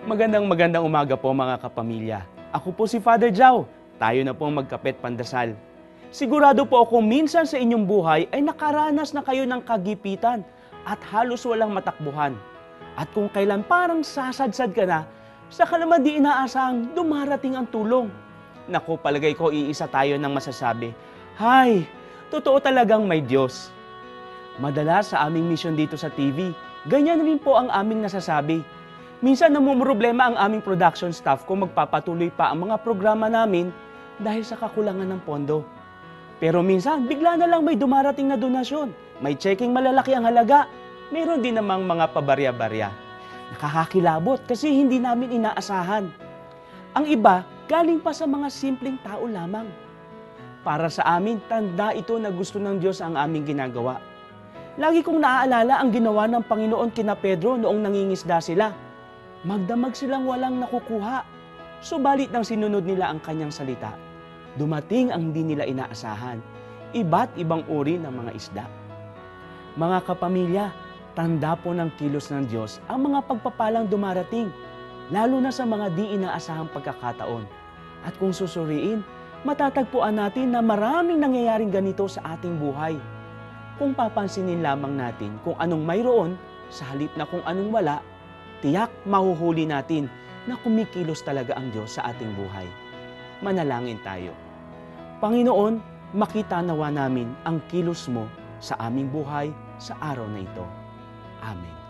Magandang umaga po mga kapamilya. Ako po si Father Jao. Tayo na po magkapet pandasal. Sigurado po ako minsan sa inyong buhay ay nakaranas na kayo ng kagipitan at halos walang matakbuhan. At kung kailan parang sasadsad ka na, saka naman di inaasahang dumarating ang tulong. Naku, palagay ko iisa tayo ng masasabi, "Hay, totoo talagang may Diyos." Madalas sa aming mission dito sa TV, ganyan rin po ang aming nasasabi. Minsan namumroblema ang aming production staff kung magpapatuloy pa ang mga programa namin dahil sa kakulangan ng pondo. Pero minsan, bigla na lang may dumarating na donasyon. May checking malalaki ang halaga. Meron din namang mga pabarya-barya. Nakakakilabot kasi hindi namin inaasahan. Ang iba, galing pa sa mga simpleng tao lamang. Para sa amin, tanda ito na gusto ng Diyos ang aming ginagawa. Lagi kong naaalala ang ginawa ng Panginoon kina Pedro noong nangingisda sila. Magdamag silang walang nakukuha. Subalit nang sinunod nila ang kanyang salita, dumating ang hindi nila inaasahan, iba't ibang uri ng mga isda. Mga kapamilya, tanda po ng kilos ng Diyos ang mga pagpapalang dumarating, lalo na sa mga di inaasahang pagkakataon. At kung susuriin, matatagpuan natin na maraming nangyayaring ganito sa ating buhay. Kung papansinin lamang natin kung anong mayroon sa halip na kung anong wala, tiyak mahuhuli natin na kumikilos talaga ang Diyos sa ating buhay. Manalangin tayo. Panginoon, makita nawa namin ang kilos mo sa aming buhay sa araw na ito. Amen.